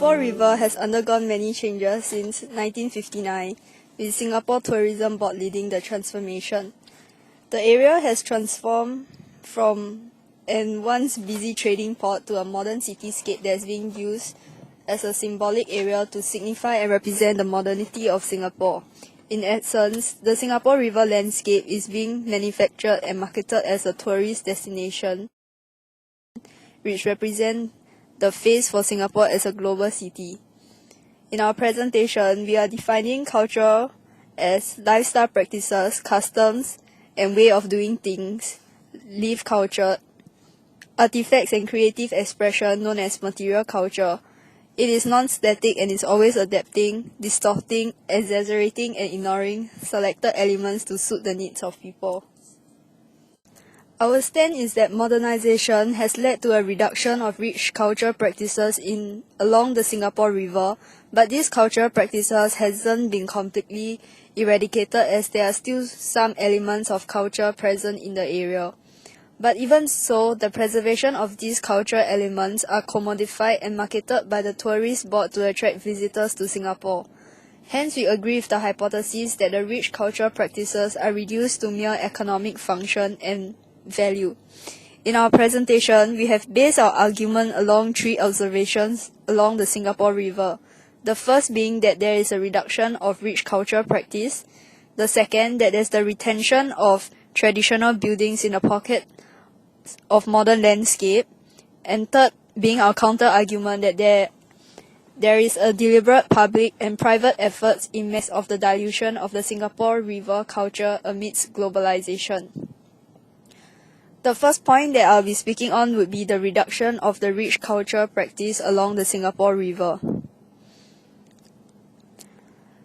Singapore River has undergone many changes since 1959, with Singapore Tourism Board leading the transformation. The area has transformed from an once busy trading port to a modern cityscape that is being used as a symbolic area to signify and represent the modernity of Singapore. In essence, the Singapore River landscape is being manufactured and marketed as a tourist destination, which represent the face for Singapore as a global city. In our presentation, we are defining culture as lifestyle practices, customs, and way of doing things, live culture, artifacts and creative expression known as material culture. It is non-static and is always adapting, distorting, exaggerating, and ignoring selected elements to suit the needs of people. Our stand is that modernization has led to a reduction of rich cultural practices along the Singapore River, but these cultural practices hasn't been completely eradicated as there are still some elements of culture present in the area. But even so, the preservation of these cultural elements are commodified and marketed by the tourist board to attract visitors to Singapore. Hence, we agree with the hypothesis that the rich cultural practices are reduced to mere economic function and value. In our presentation, we have based our argument along three observations along the Singapore River. The first being that there is a reduction of rich cultural practice. The second, that there is the retention of traditional buildings in a pocket of modern landscape. And third, being our counter-argument that there is a deliberate public and private efforts in midst of the dilution of the Singapore River culture amidst globalization. The first point that I'll be speaking on would be the reduction of the rich cultural practice along the Singapore River.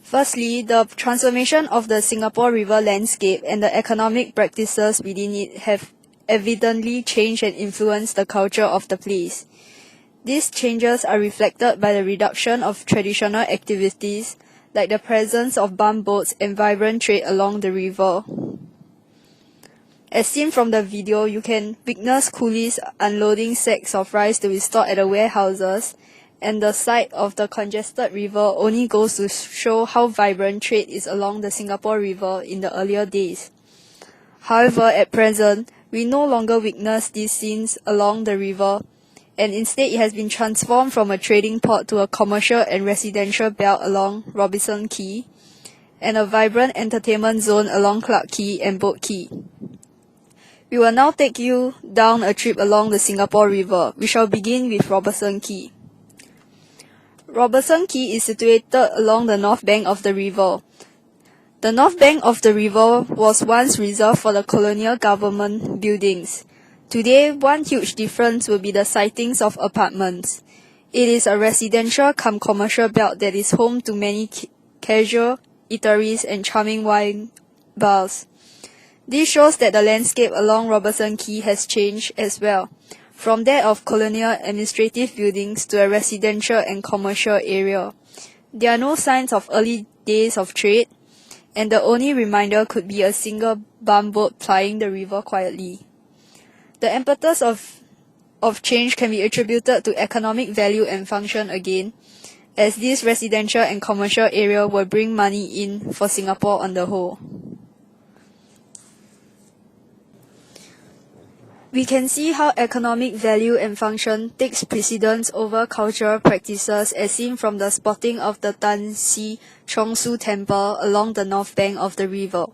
Firstly, the transformation of the Singapore River landscape and the economic practices within it have evidently changed and influenced the culture of the place. These changes are reflected by the reduction of traditional activities like the presence of bumboats and vibrant trade along the river. As seen from the video, you can witness coolies unloading sacks of rice to be stored at the warehouses, and the sight of the congested river only goes to show how vibrant trade is along the Singapore River in the earlier days. However, at present, we no longer witness these scenes along the river, and instead it has been transformed from a trading port to a commercial and residential belt along Robinson Quay, and a vibrant entertainment zone along Clarke Quay and Boat Quay. We will now take you down a trip along the Singapore River. We shall begin with Robinson Quay. Robinson Quay is situated along the north bank of the river. The north bank of the river was once reserved for the colonial government buildings. Today, one huge difference will be the sightings of apartments. It is a residential cum commercial belt that is home to many casual eateries and charming wine bars. This shows that the landscape along Robinson Quay has changed as well, from that of colonial administrative buildings to a residential and commercial area. There are no signs of early days of trade, and the only reminder could be a single bumboat plying the river quietly. The impetus of change can be attributed to economic value and function again, as this residential and commercial area will bring money in for Singapore on the whole. We can see how economic value and function takes precedence over cultural practices as seen from the spotting of the Tan Si Chong Su Temple along the north bank of the river.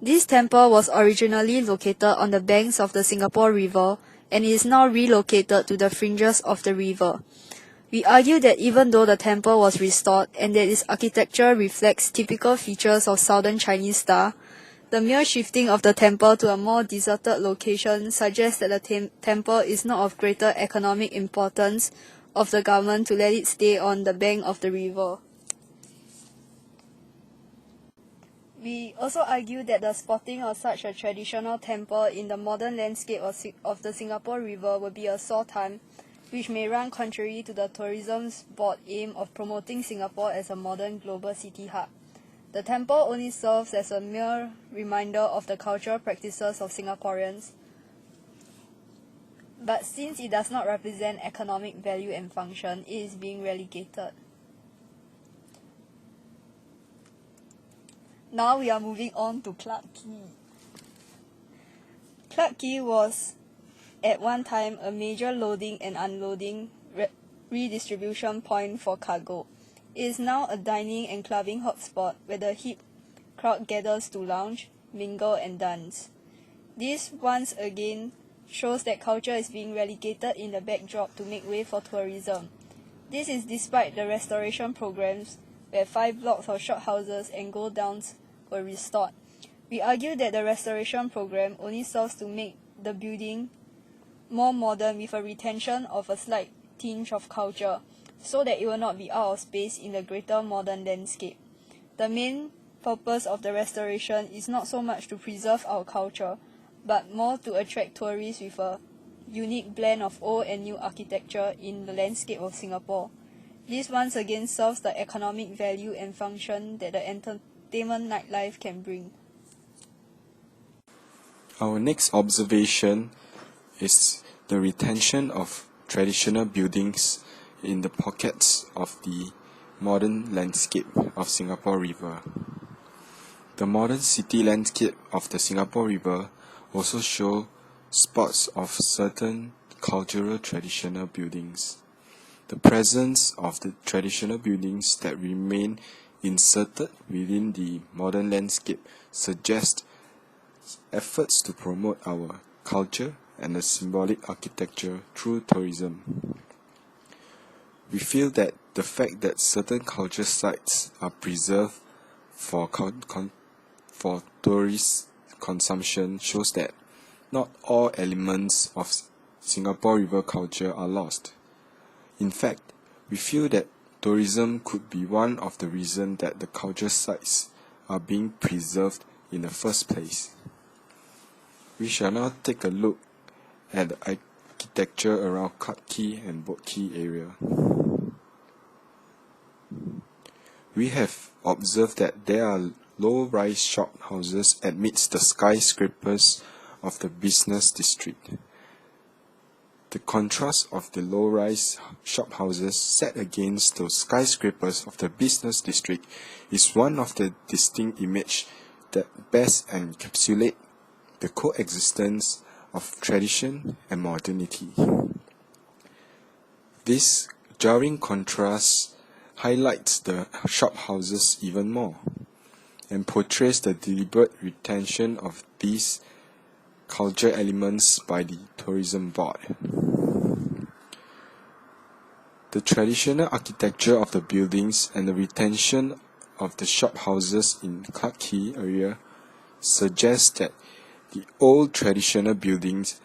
This temple was originally located on the banks of the Singapore River and is now relocated to the fringes of the river. We argue that even though the temple was restored and that its architecture reflects typical features of Southern Chinese style, the mere shifting of the temple to a more deserted location suggests that the temple is not of greater economic importance of the government to let it stay on the bank of the river. We also argue that the spotting of such a traditional temple in the modern landscape of the Singapore River would be a sore time, which may run contrary to the Tourism Board aim of promoting Singapore as a modern global city hub. The temple only serves as a mere reminder of the cultural practices of Singaporeans. But since it does not represent economic value and function, it is being relegated. Now we are moving on to Clarke Quay. Clarke Quay was at one time a major loading and unloading redistribution point for cargo. It is now a dining and clubbing hotspot where the hip crowd gathers to lounge, mingle and dance. This once again shows that culture is being relegated in the backdrop to make way for tourism. This is despite the restoration programs where 5 blocks of shophouses and go-downs were restored. We argue that the restoration program only serves to make the building more modern with a retention of a slight tinge of culture, so that it will not be out of space in the greater modern landscape. The main purpose of the restoration is not so much to preserve our culture, but more to attract tourists with a unique blend of old and new architecture in the landscape of Singapore. This once again serves the economic value and function that the entertainment nightlife can bring. Our next observation is the retention of traditional buildings in the pockets of the modern landscape of Singapore River. The modern city landscape of the Singapore River also show spots of certain cultural traditional buildings. The presence of the traditional buildings that remain inserted within the modern landscape suggests efforts to promote our culture and the symbolic architecture through tourism. We feel that the fact that certain culture sites are preserved for tourist consumption shows that not all elements of Singapore River culture are lost. In fact, we feel that tourism could be one of the reasons that the culture sites are being preserved in the first place. We shall now take a look at the architecture around Clarke Quay and Boat Quay area. We have observed that there are low-rise shophouses amidst the skyscrapers of the business district. The contrast of the low-rise shophouses set against those skyscrapers of the business district is one of the distinct images that best encapsulate the coexistence of tradition and modernity. This jarring contrast highlights the shophouses even more and portrays the deliberate retention of these culture elements by the tourism board. The traditional architecture of the buildings and the retention of the shophouses in Clarke Quay area suggests that the old traditional buildings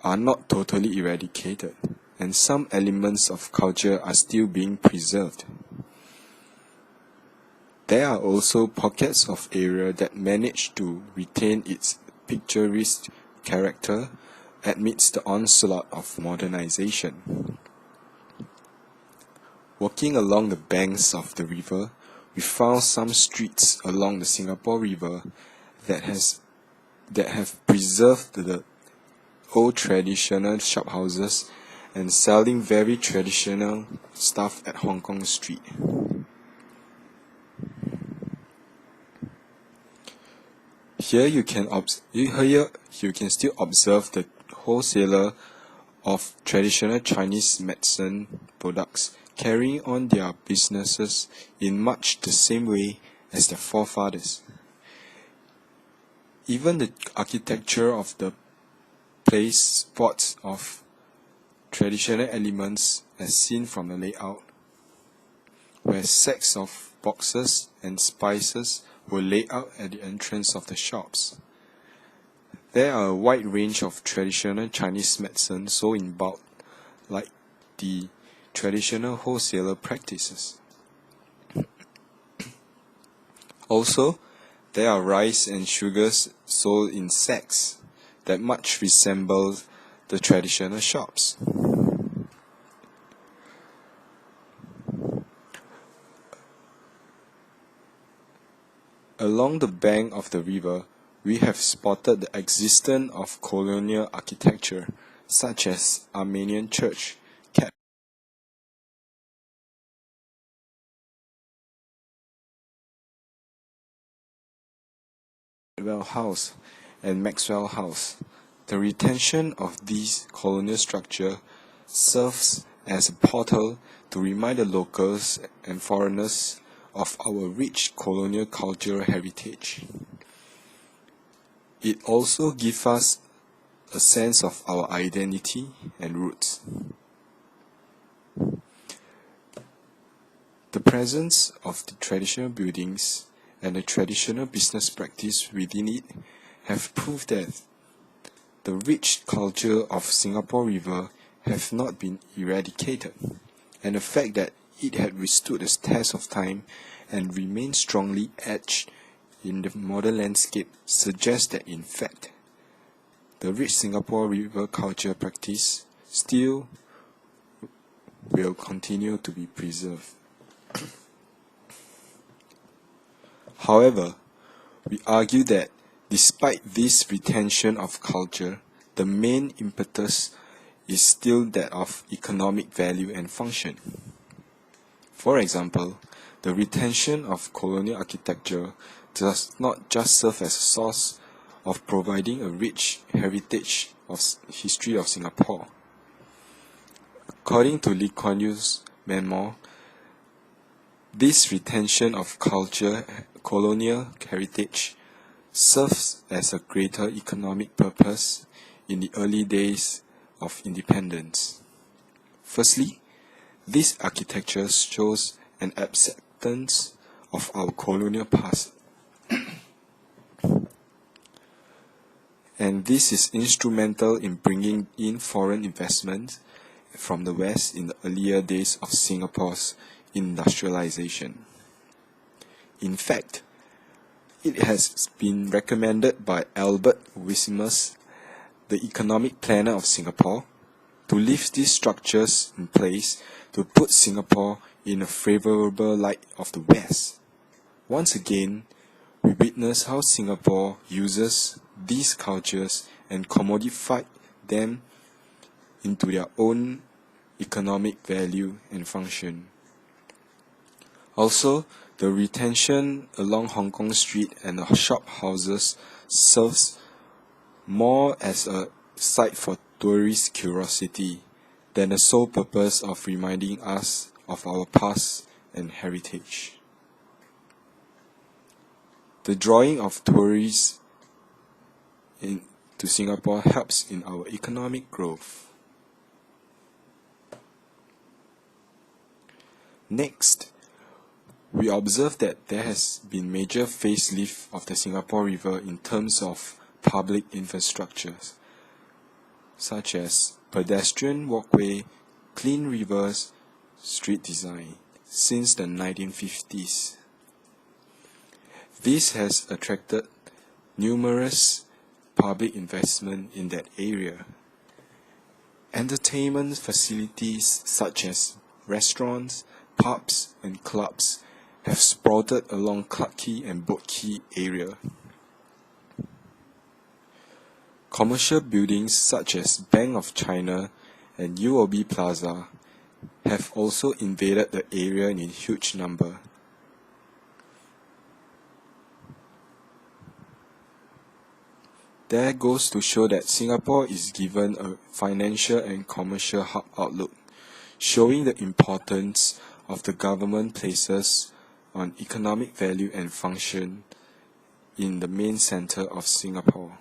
are not totally eradicated, and some elements of culture are still being preserved. There are also pockets of area that manage to retain its picturesque character amidst the onslaught of modernization. Walking along the banks of the river, we found some streets along the Singapore River that have preserved the old traditional shophouses and selling very traditional stuff at Hong Kong Street. Here you can still observe the wholesaler of traditional Chinese medicine products carrying on their businesses in much the same way as their forefathers. Even the architecture of the place spots of traditional elements as seen from the layout, where sacks of boxes and spices were laid out at the entrance of the shops. There are a wide range of traditional Chinese medicine sold in bulk, like the traditional wholesaler practices. Also, there are rice and sugars sold in sacks that much resemble the traditional shops. Along the bank of the river, we have spotted the existence of colonial architecture such as Armenian Church, Cadwell House, and Maxwell House. The retention of these colonial structures serves as a portal to remind the locals and foreigners of our rich colonial cultural heritage. It also gives us a sense of our identity and roots. The presence of the traditional buildings and the traditional business practice within it have proved that the rich culture of Singapore River have not been eradicated, and the fact that it had withstood the test of time and remained strongly etched in the modern landscape suggests that in fact the rich Singapore River culture practice still will continue to be preserved. However, we argue that despite this retention of culture, the main impetus is still that of economic value and function. For example, the retention of colonial architecture does not just serve as a source of providing a rich heritage of history of Singapore. According to Lee Kuan Yew's memoir, this retention of colonial heritage serves as a greater economic purpose in the early days of independence. Firstly, this architecture shows an acceptance of our colonial past, and this is instrumental in bringing in foreign investment from the West in the earlier days of Singapore's industrialization. In fact, it has been recommended by Albert Wismers, the economic planner of Singapore, to leave these structures in place to put Singapore in a favorable light of the West. Once again, we witness how Singapore uses these cultures and commodify them into their own economic value and function. Also, the retention along Hong Kong Street and the shop houses serves more as a site for tourist curiosity than the sole purpose of reminding us of our past and heritage. The drawing of tourists into Singapore helps in our economic growth. Next, we observe that there has been major facelift of the Singapore River in terms of public infrastructures, such as pedestrian walkway, clean rivers, street design, since the 1950s. This has attracted numerous public investment in that area. Entertainment facilities such as restaurants, pubs, and clubs have sprouted along Clarke Quay and Boat Quay area. Commercial buildings such as Bank of China and UOB Plaza have also invaded the area in huge number. There goes to show that Singapore is given a financial and commercial hub outlook, showing the importance of the government places on economic value and function in the main centre of Singapore.